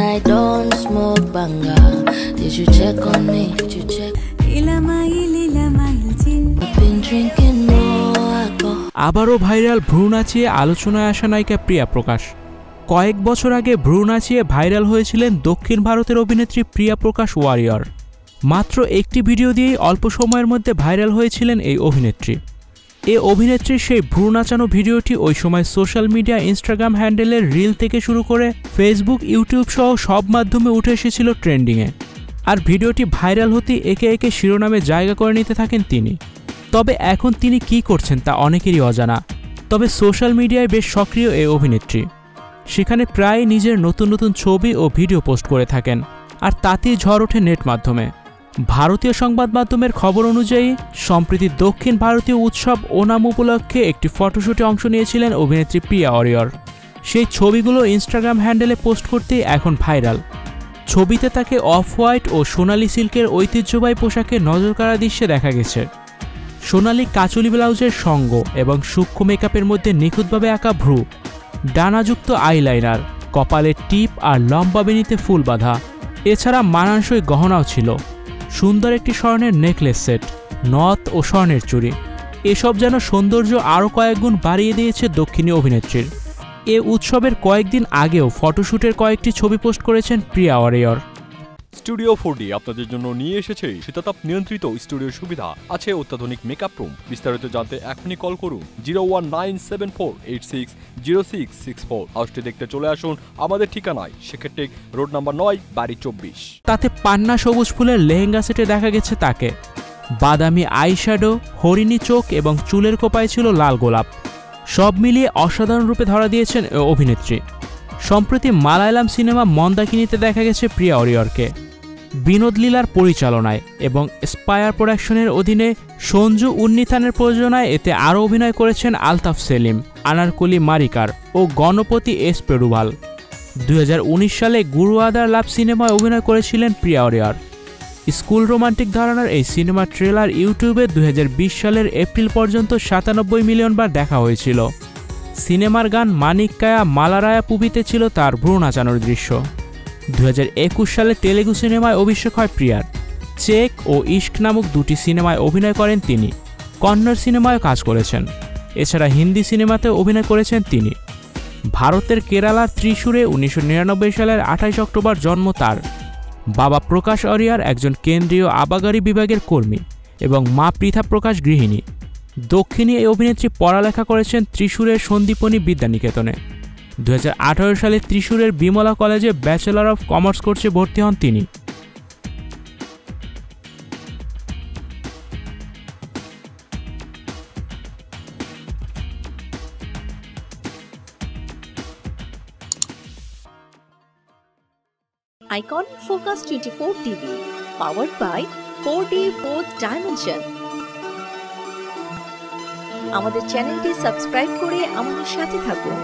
I don't smoke banga. Did you check on me? Did you check? I've been drinking more alcohol. আবারও viral ভ্রু নাচিয়ে আলোচনায় আসা নায়িকা প্রিয়া প্রকাশ। কয়েক বছর আগে ভ্রু নাচিয়ে ভাইরাল হয়েছিলেন দক্ষিণ ভারতের অভিনেত্রী প্রিয়া প্রকাশ ওয়ারিয়র। মাত্র একটি ভিডিও দিয়েই অল্প সময়ের মধ্যে ভাইরাল হয়েছিলেন এই অভিনেত্রী। এই অভিনেত্রীর সেই ভ্রু নাচানো ভিডিওটি ওই সময় সোশ্যাল মিডিয়া ইনস্টাগ্রাম হ্যান্ডেলের রিল থেকে শুরু করে ফেসবুক, ইউটিউব সহ সব মাধ্যমে উঠে এসেছিল ট্রেন্ডিংয়ে। আর ভিডিওটি ভাইরাল হতেই একে একে শিরোনামে জায়গা করে নিতে থাকেন তিনি। তবে এখন তিনি কি করছেন তা অনেকেরই অজানা। তবে সোশ্যাল মিডিয়ায় বেশ সক্রিয় এই অভিনেত্রী। সেখানে প্রায় নিজের নতুন নতুন ছবি ও ভিডিও পোস্ট করে থাকেন, আর তাতেই ঝড় ওঠে নেট মাধ্যমে। ভারতীয় সংবাদ মাধ্যমের খবর অনুযায়ী সম্প্রতি দক্ষিণ ভারতীয় উৎসব ওনাম উপলক্ষে একটি ফটোশ্যুটে অংশ নিয়েছিলেন অভিনেত্রী প্রিয়া ওয়ারিয়র। সেই ছবিগুলো ইনস্টাগ্রাম হ্যান্ডেলে পোস্ট করতেই এখন ভাইরাল। ছবিতে তাকে অফ হোয়াইট ও সোনালি সিল্কের ঐতিহ্যবাহী পোশাকে নজরকাড়া দৃশ্যে দেখা গেছে। সোনালি কাচুলি ব্লাউজের সঙ্গ এবং সূক্ষ্ম মেকআপের মধ্যে নিখুঁতভাবে আঁকা ভ্রু, ডানাযুক্ত আইলাইনার, কপালের টিপ আর লম্বা বেনিতে ফুল বাঁধা। এছাড়া মানানসই গহনাও ছিল, সুন্দর একটি স্বর্ণের নেকলেস সেট, নথ ও স্বর্ণের চুড়ি। এসব যেন সৌন্দর্য আরও কয়েক গুণ বাড়িয়ে দিয়েছে দক্ষিণী অভিনেত্রীর। এ উৎসবের কয়েকদিন আগেও ফটোশ্যুটের কয়েকটি ছবি পোস্ট করেছেন প্রিয়া ওয়ারিয়র। স্টুডিও 4D আপনাদের জন্য নিয়ে এসেছে শীতাতাপ নিয়ন্ত্রিত স্টুডিওর সুবিধা, আছে অত্যাধুনিক মেকআপ রুম। বিস্তারিত জানতে এখনই কল করুন 01974860664। হাউসটি দেখতে চলে আসুন আমাদের ঠিকানায় শেখেরটেক রোড নাম্বার 9, বাড়ি 24। তাতে পান্না সবুজ ফুলের লেহেঙ্গা সেটে দেখা গেছে তাকে। বাদামি আইশ্যাডো, হরিণী চোখ এবং চুলের কোপায় ছিল লাল গোলাপ। সব মিলিয়ে অসাধারণ রূপে ধরা দিয়েছেন অভিনেত্রী। সম্প্রতি মালায়ালাম সিনেমা মন্দাকিনীতে দেখা গেছে প্রিয়া ওয়ারিয়রকে। বিনোদ লীলার পরিচালনায় এবং স্পায়ার প্রোডাকশনের অধীনে সঞ্জু উন্নিথানের প্রযোজনায় এতে আরও অভিনয় করেছেন আলতাফ সেলিম, আনারকলি মারিকার ও গণপতি এস পেরুভাল। 2019 সালে গুরু আদার লাভ সিনেমায় অভিনয় করেছিলেন প্রিয়া ওয়ারিয়র। স্কুল রোমান্টিক ধারণার এই সিনেমার ট্রেলার ইউটিউবে 2020 সালের এপ্রিল পর্যন্ত 97 মিলিয়ন বার দেখা হয়েছিল। সিনেমার গান মানিক কায়া মালারায়া পুবিতে ছিল তার ভ্রু নাচানোর দৃশ্য। 2021 সালে তেলেগু সিনেমায় অভিষেক হয় প্রিয়ার। চেক ও ইশক নামক দুটি সিনেমায় অভিনয় করেন তিনি। কন্নড় সিনেমায় কাজ করেছেন। এছাড়া হিন্দি সিনেমাতে অভিনয় করেছেন তিনি। ভারতের কেরালার ত্রিশূরে 1999 সালের 28 অক্টোবর জন্ম তার। বাবা প্রকাশ ওয়ারিয়র একজন কেন্দ্রীয় আবাগারি বিভাগের কর্মী এবং মা পৃথা প্রকাশ গৃহিণী। দক্ষিণী এই অভিনেত্রী পড়ালেখা করেছেন ত্রিশূরের সন্দীপনী বিদ্যানিকেতনে। 2018 সালে ত্রিশূরের বিমলা কলেজে ব্যাচেলর অফ কমার্স কোর্সে ভর্তি হন তিনি। Icon Focus 24 TV, powered by 4D Fourth Dimension. আমাদের চ্যানেলটি সাবস্ক্রাইব করে আমাদের সাথে থাকুন।